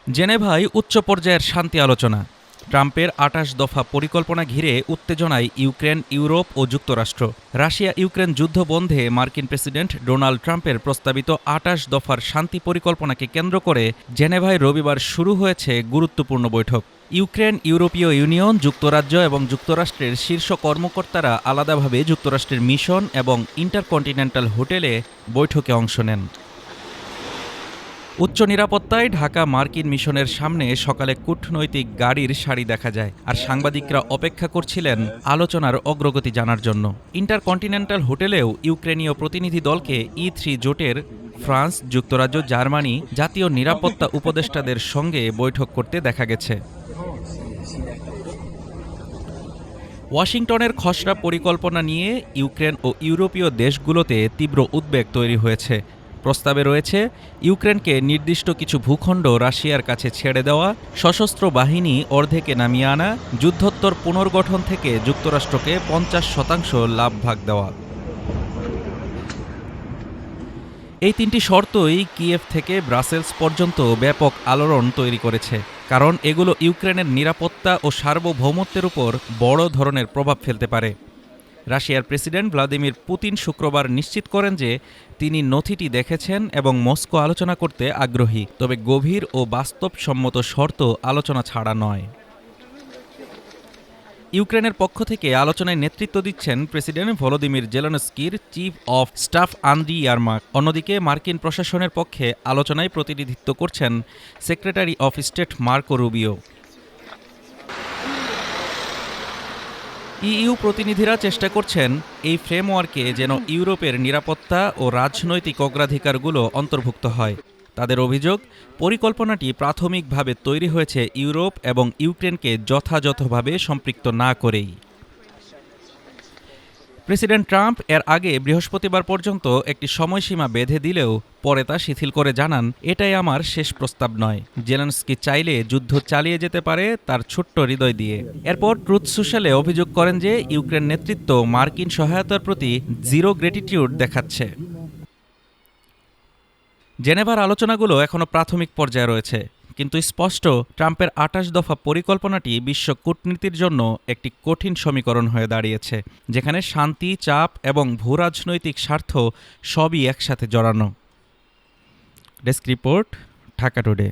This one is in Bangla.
জেনেভায় উচ্চ পর্যায়ের শান্তি আলোচনা। ট্রাম্পের ২৮ দফা পরিকল্পনা ঘিরে উত্তেজনায় ইউক্রেন, ইউরোপ ও যুক্তরাষ্ট্র। রাশিয়া ইউক্রেন যুদ্ধ বন্ধে মার্কিন প্রেসিডেন্ট ডোনাল্ড ট্রাম্পের প্রস্তাবিত ২৮ দফার শান্তি পরিকল্পনাকে কেন্দ্র করে জেনেভায় রবিবার শুরু হয়েছে গুরুত্বপূর্ণ বৈঠক। ইউক্রেন, ইউরোপীয় ইউনিয়ন, যুক্তরাজ্য এবং যুক্তরাষ্ট্রের শীর্ষ কর্মকর্তারা আলাদাভাবে যুক্তরাষ্ট্রের মিশন এবং ইন্টারকন্টিনেন্টাল হোটেলে বৈঠকে অংশ নেন। উচ্চ নিরাপত্তায় ঢাকা মার্কিন মিশনের সামনে সকালে কূটনৈতিক গাড়ির সারি দেখা যায়, আর সাংবাদিকরা অপেক্ষা করছিলেন আলোচনার অগ্রগতি জানার জন্য। ইন্টারকন্টিনেন্টাল হোটেলেও ইউক্রেনীয় প্রতিনিধি দলকে E3 জোটের ফ্রান্স, যুক্তরাজ্য, জার্মানি জাতীয় নিরাপত্তা উপদেষ্টাদের সঙ্গে বৈঠক করতে দেখা গেছে। ওয়াশিংটনের খসড়া পরিকল্পনা নিয়ে ইউক্রেন ও ইউরোপীয় দেশগুলোতে তীব্র উদ্বেগ তৈরি হয়েছে। প্রস্তাবে রয়েছে ইউক্রেনকে নির্দিষ্ট কিছু ভূখণ্ড রাশিয়ার কাছে ছেড়ে দেওয়া, সশস্ত্র বাহিনী অর্ধেকে নামিয়ে আনা, যুদ্ধোত্তর পুনর্গঠন থেকে যুক্তরাষ্ট্রকে ৫০% লাভ ভাগ দেওয়া। এই তিনটি শর্তই কিয়েভ থেকে ব্রাসেলস পর্যন্ত ব্যাপক আলোড়ন তৈরি করেছে, কারণ এগুলো ইউক্রেনের নিরাপত্তা ও সার্বভৌমত্বের উপর বড় ধরনের প্রভাব ফেলতে পারে। রাশিয়ার প্রেসিডেন্ট ভ্লাদিমির পুতিন শুক্রবার নিশ্চিত করেন যে তিনি নথিটি দেখেছেন এবং মস্কো আলোচনা করতে আগ্রহী, তবে গভীর ও বাস্তবসম্মত শর্ত আলোচনা ছাড়া নয়। ইউক্রেনের পক্ষ থেকে আলোচনায় নেতৃত্ব দিচ্ছেন প্রেসিডেন্ট ভলোদিমির জেলেনস্কির chief of staff Andriy Yermak. অন্যদিকে মার্কিন প্রশাসনের পক্ষে আলোচনায় প্রতিনিধিত্ব করছেন secretary of state Marco Rubio. EU প্রতিনিধিরা চেষ্টা করছেন এই ফ্রেমওয়ার্কে যেন ইউরোপের নিরাপত্তা ও রাজনৈতিক অগ্রাধিকারগুলো অন্তর্ভুক্ত হয়। তাদের অভিযোগ, পরিকল্পনাটি প্রাথমিকভাবে তৈরি হয়েছে ইউরোপ এবং ইউক্রেনকে যথাযথভাবে সম্পৃক্ত না করেই। প্রেসিডেন্ট ট্রাম্প এর আগে বৃহস্পতিবার পর্যন্ত একটি সময়সীমা বেঁধে দিলেও পরে তা শিথিল করে জানান, এটাই আমার শেষ প্রস্তাব নয়। জেলেনস্কি চাইলে যুদ্ধ চালিয়ে যেতে পারে তার ছোট্ট হৃদয় দিয়ে। এরপর ট্রুথ সোশ্যালে অভিযোগ করেন যে ইউক্রেন নেতৃত্ব মার্কিন সহায়তার প্রতি জিরো গ্র্যাটিটিউড দেখাচ্ছে। জেনেভার আলোচনাগুলো এখনও প্রাথমিক পর্যায়ে রয়েছে, কিন্তু স্পষ্ট ট্রাম্পের ২৮ দফা পরিকল্পনাটি বিশ্ব কূটনীতির জন্য একটি কঠিন সমীকরণ হয়ে দাঁড়িয়েছে, যেখানে শান্তি, চাপ এবং ভূরাজনৈতিক স্বার্থ সবই একসাথে জড়ানো। Desk report, Dhaka today.